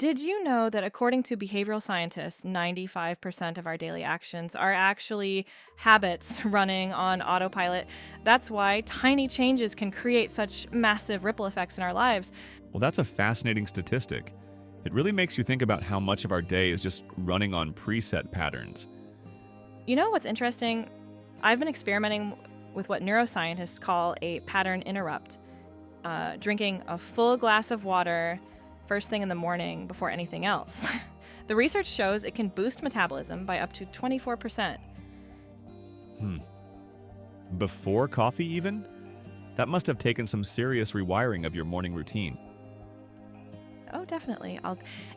Did you know that according to behavioral scientists, 95% of our daily actions are actually habits running on autopilot? That's why tiny changes can create such massive ripple effects in our lives. Well, that's a fascinating statistic. It really makes you think about how much of our day is just running on preset patterns. You know what's interesting? I've been experimenting with what neuroscientists call a pattern interrupt. Drinking a full glass of water first thing in the morning before anything else. The research shows it can boost metabolism by up to 24%. Hmm. Before coffee, even? That must have taken some serious rewiring of your morning routine. Oh, definitely.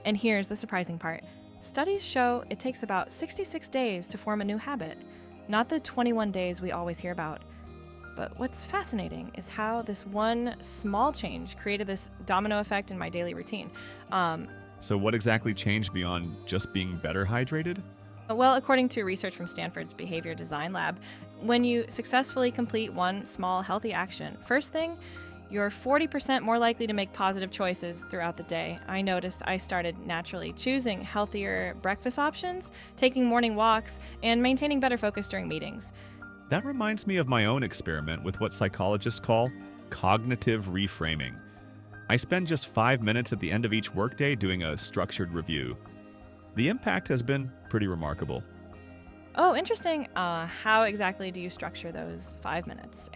And here's the surprising part. Studies show it takes about 66 days to form a new habit, not the 21 days we always hear about. But what's fascinating is how this one small change created this domino effect in my daily routine. So, what exactly changed beyond just being better hydrated? Well, according to research from Stanford's Behavior Design Lab, when you successfully complete one small healthy action, first thing, you're 40% more likely to make positive choices throughout the day. I noticed I started naturally choosing healthier breakfast options, taking morning walks, and maintaining better focus during meetings. That reminds me of my own experiment with what psychologists call cognitive reframing. I spend just 5 minutes at the end of each workday doing a structured review. The impact has been pretty remarkable. Oh, interesting. How exactly do you structure those 5 minutes?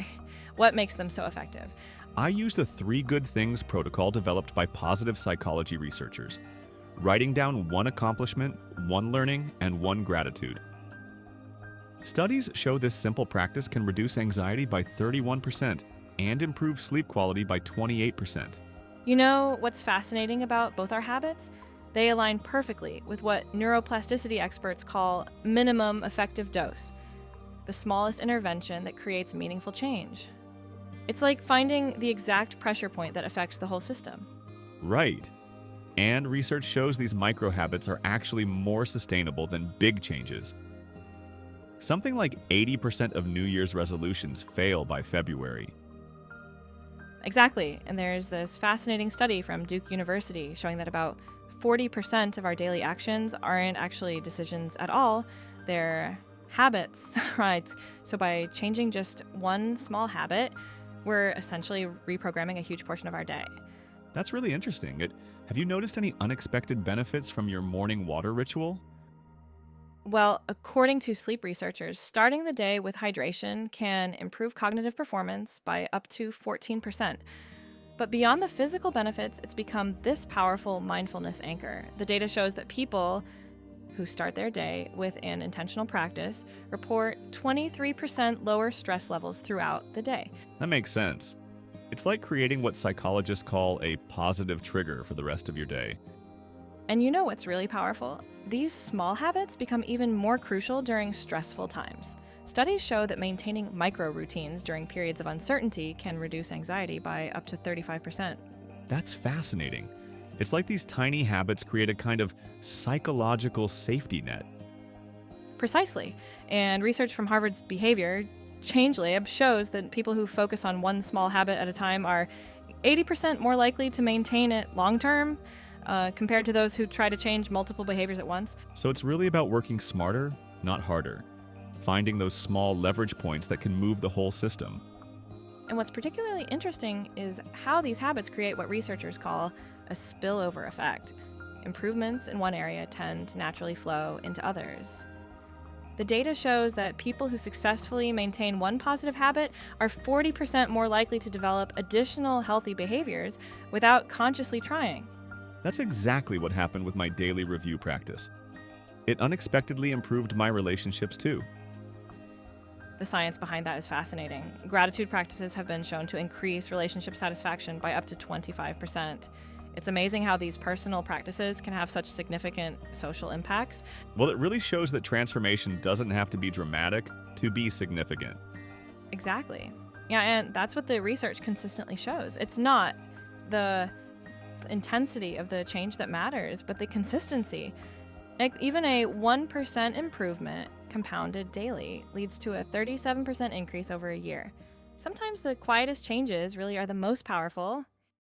What makes them so effective? I use the 3 good things protocol developed by positive psychology researchers, writing down one accomplishment, one learning, and one gratitude. Studies show this simple practice can reduce anxiety by 31% and improve sleep quality by 28%. You know what's fascinating about both our habits? They align perfectly with what neuroplasticity experts call minimum effective dose, the smallest intervention that creates meaningful change. It's like finding the exact pressure point that affects the whole system. Right. And research shows these micro habits are actually more sustainable than big changes. Something like 80% of New Year's resolutions fail by February. Exactly. And there's this fascinating study from Duke University showing that about 40% of our daily actions aren't actually decisions at all. They're habits, right? So by changing just one small habit, we're essentially reprogramming a huge portion of our day. That's really interesting. Have you noticed any unexpected benefits from your morning water ritual? Well, according to sleep researchers, starting the day with hydration can improve cognitive performance by up to 14%. But beyond the physical benefits, it's become this powerful mindfulness anchor. The data shows that people who start their day with an intentional practice report 23% lower stress levels throughout the day. That makes sense. It's like creating what psychologists call a positive trigger for the rest of your day. And you know what's really powerful? These small habits become even more crucial during stressful times. Studies show that maintaining micro routines during periods of uncertainty can reduce anxiety by up to 35%. That's fascinating. It's like these tiny habits create a kind of psychological safety net. Precisely. And research from Harvard's Behavior Change Lab shows that people who focus on one small habit at a time are 80% more likely to maintain it long term compared to those who try to change multiple behaviors at once. So it's really about working smarter, not harder. Finding those small leverage points that can move the whole system. And what's particularly interesting is how these habits create what researchers call a spillover effect. Improvements in one area tend to naturally flow into others. The data shows that people who successfully maintain one positive habit are 40% more likely to develop additional healthy behaviors without consciously trying. That's exactly what happened with my daily review practice. It unexpectedly improved my relationships too. The science behind that is fascinating. Gratitude practices have been shown to increase relationship satisfaction by up to 25%. It's amazing how these personal practices can have such significant social impacts. Well, it really shows that transformation doesn't have to be dramatic to be significant. Exactly. Yeah, and that's what the research consistently shows. It's not the intensity of the change that matters, but the consistency. Like, even a 1% improvement compounded daily leads to a 37% increase over a year. Sometimes the quietest changes really are the most powerful,